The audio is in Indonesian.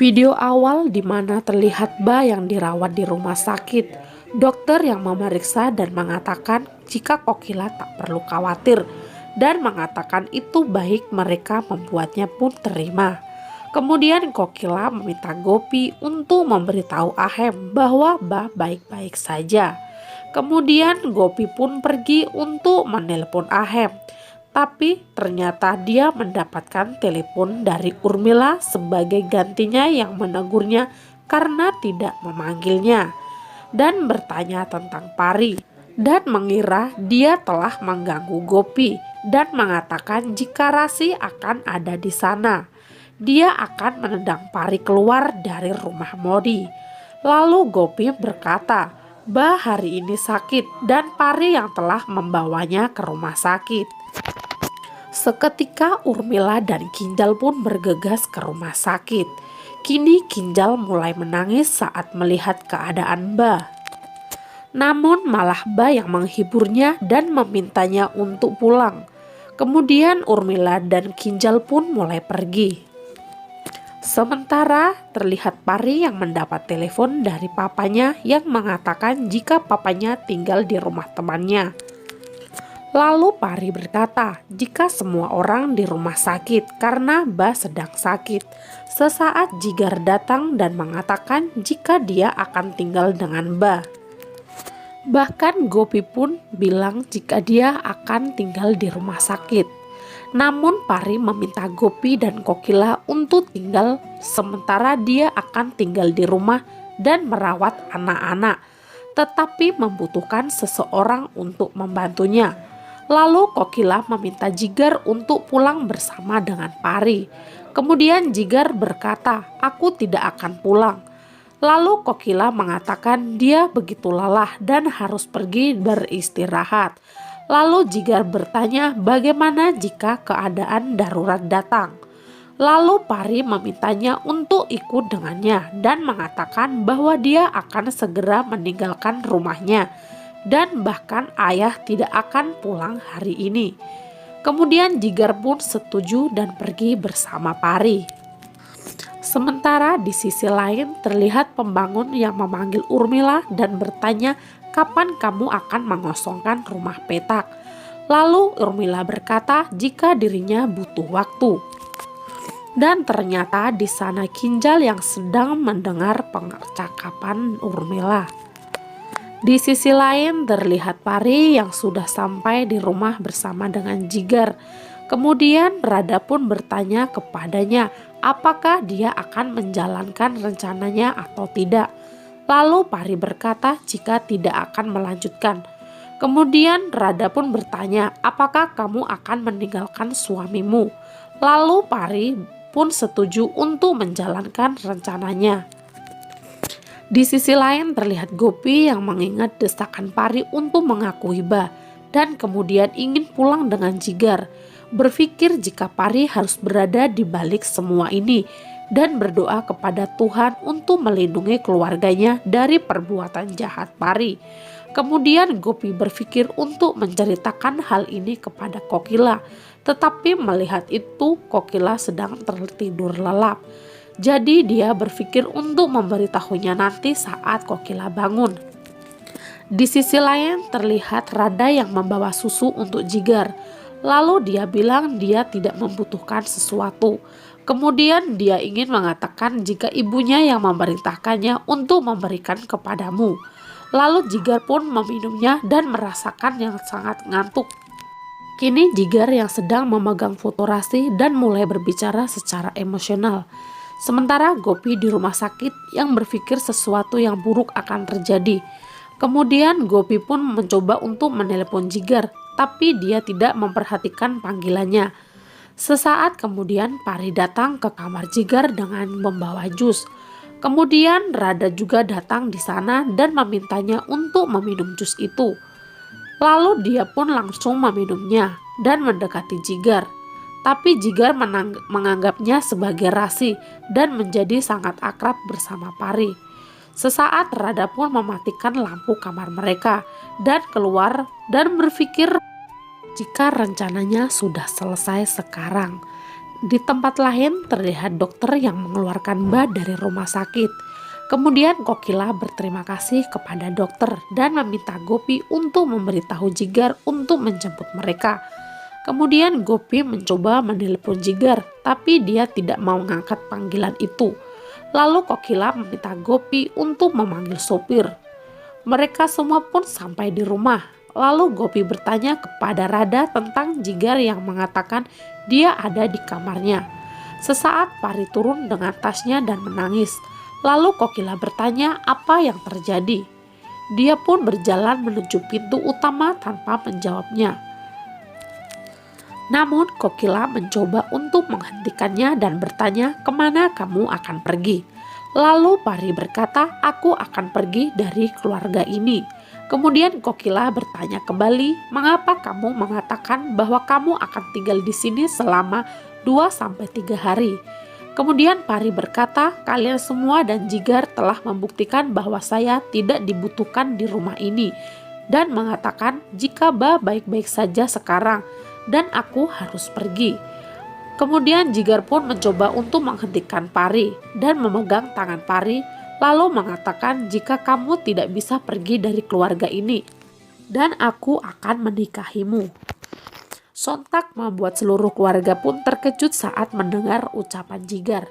Video awal di mana terlihat Ba yang dirawat di rumah sakit. Dokter yang memeriksa dan mengatakan jika Kokila tak perlu khawatir dan mengatakan itu baik, mereka membuatnya pun terima. Kemudian Kokila meminta Gopi untuk memberitahu Ahem bahwa Ba baik-baik saja. Kemudian Gopi pun pergi untuk menelpon Ahem. Tapi ternyata dia mendapatkan telepon dari Urmila sebagai gantinya yang menegurnya karena tidak memanggilnya dan bertanya tentang Pari dan mengira dia telah mengganggu Gopi dan mengatakan jika Rasi akan ada di sana. Dia akan menendang Pari keluar dari rumah Modi. Lalu Gopi berkata, Ba hari ini sakit dan Pari yang telah membawanya ke rumah sakit. Seketika Urmila dan Kinjal pun bergegas ke rumah sakit. Kini Kinjal mulai menangis saat melihat keadaan Ba. Namun malah Ba yang menghiburnya dan memintanya untuk pulang. Kemudian Urmila dan Kinjal pun mulai pergi. Sementara terlihat Pari yang mendapat telepon dari papanya yang mengatakan jika papanya tinggal di rumah temannya. Lalu Pari berkata jika semua orang di rumah sakit karena Ba sedang sakit. Sesaat Jigar datang dan mengatakan jika dia akan tinggal dengan Ba. Bahkan Gopi pun bilang jika dia akan tinggal di rumah sakit. Namun Pari meminta Gopi dan Kokila untuk tinggal sementara dia akan tinggal di rumah dan merawat anak-anak. Tetapi membutuhkan seseorang untuk membantunya. Lalu Kokila meminta Jigar untuk pulang bersama dengan Pari. Kemudian Jigar berkata, aku tidak akan pulang. Lalu Kokila mengatakan dia begitu lelah dan harus pergi beristirahat. Lalu Jigar bertanya bagaimana jika keadaan darurat datang. Lalu Pari memintanya untuk ikut dengannya dan mengatakan bahwa dia akan segera meninggalkan rumahnya. Dan bahkan ayah tidak akan pulang hari ini. Kemudian Jigar pun setuju dan pergi bersama Pari. Sementara di sisi lain terlihat pembangun yang memanggil Urmila dan bertanya kapan kamu akan mengosongkan rumah petak. Lalu Urmila berkata jika dirinya butuh waktu. Dan ternyata di sana Kinjal yang sedang mendengar percakapan Urmila. Di sisi lain terlihat Pari yang sudah sampai di rumah bersama dengan Jigar. Kemudian Rada pun bertanya kepadanya apakah dia akan menjalankan rencananya atau tidak. Lalu Pari berkata jika tidak akan melanjutkan. Kemudian Rada pun bertanya apakah kamu akan meninggalkan suamimu. Lalu Pari pun setuju untuk menjalankan rencananya. Di sisi lain terlihat Gopi yang mengingat desakan Pari untuk mengakui Ba dan kemudian ingin pulang dengan Jigar. Berpikir jika Pari harus berada di balik semua ini dan berdoa kepada Tuhan untuk melindungi keluarganya dari perbuatan jahat Pari. Kemudian Gopi berpikir untuk menceritakan hal ini kepada Kokila, tetapi melihat itu Kokila sedang tertidur lelap. Jadi dia berpikir untuk memberitahunya nanti saat Kokila bangun. Di sisi lain terlihat Rada yang membawa susu untuk Jigar. Lalu dia bilang dia tidak membutuhkan sesuatu. Kemudian dia ingin mengatakan jika ibunya yang memerintahkannya untuk memberikan kepadamu. Lalu Jigar pun meminumnya dan merasakan yang sangat ngantuk. Kini Jigar yang sedang memegang foto Rasi dan mulai berbicara secara emosional. Sementara Gopi di rumah sakit yang berpikir sesuatu yang buruk akan terjadi. Kemudian Gopi pun mencoba untuk menelepon Jigar, tapi dia tidak memperhatikan panggilannya. Sesaat kemudian Pari datang ke kamar Jigar dengan membawa jus. Kemudian Rada juga datang di sana dan memintanya untuk meminum jus itu. Lalu dia pun langsung meminumnya dan mendekati Jigar. Tapi Jigar menganggapnya sebagai Rasi dan menjadi sangat akrab bersama Pari. Sesaat Rada pun mematikan lampu kamar mereka dan keluar dan berpikir jika rencananya sudah selesai sekarang. Di tempat lain terlihat dokter yang mengeluarkan Mbah dari rumah sakit. Kemudian Kokila berterima kasih kepada dokter dan meminta Gopi untuk memberitahu Jigar untuk menjemput mereka. Kemudian Gopi mencoba menelepon Jigar, tapi dia tidak mau mengangkat panggilan itu. Lalu Kokila meminta Gopi untuk memanggil sopir. Mereka semua pun sampai di rumah. Lalu Gopi bertanya kepada Radha tentang Jigar yang mengatakan dia ada di kamarnya. Sesaat Pari turun dengan tasnya dan menangis. Lalu Kokila bertanya apa yang terjadi. Dia pun berjalan menuju pintu utama tanpa menjawabnya. Namun Kokila mencoba untuk menghentikannya dan bertanya, "Kemana kamu akan pergi?" Lalu Pari berkata, "Aku akan pergi dari keluarga ini." Kemudian Kokila bertanya kembali, "Mengapa kamu mengatakan bahwa kamu akan tinggal di sini selama 2-3 hari?" Kemudian Pari berkata, "Kalian semua dan Jigar telah membuktikan bahwa saya tidak dibutuhkan di rumah ini, dan mengatakan jika Ba baik-baik saja sekarang dan aku harus pergi." Kemudian Jigar pun mencoba untuk menghentikan Pari dan memegang tangan Pari, lalu mengatakan, "Jika kamu tidak bisa pergi dari keluarga ini, dan aku akan menikahimu." Sontak membuat seluruh keluarga pun terkejut saat mendengar ucapan Jigar.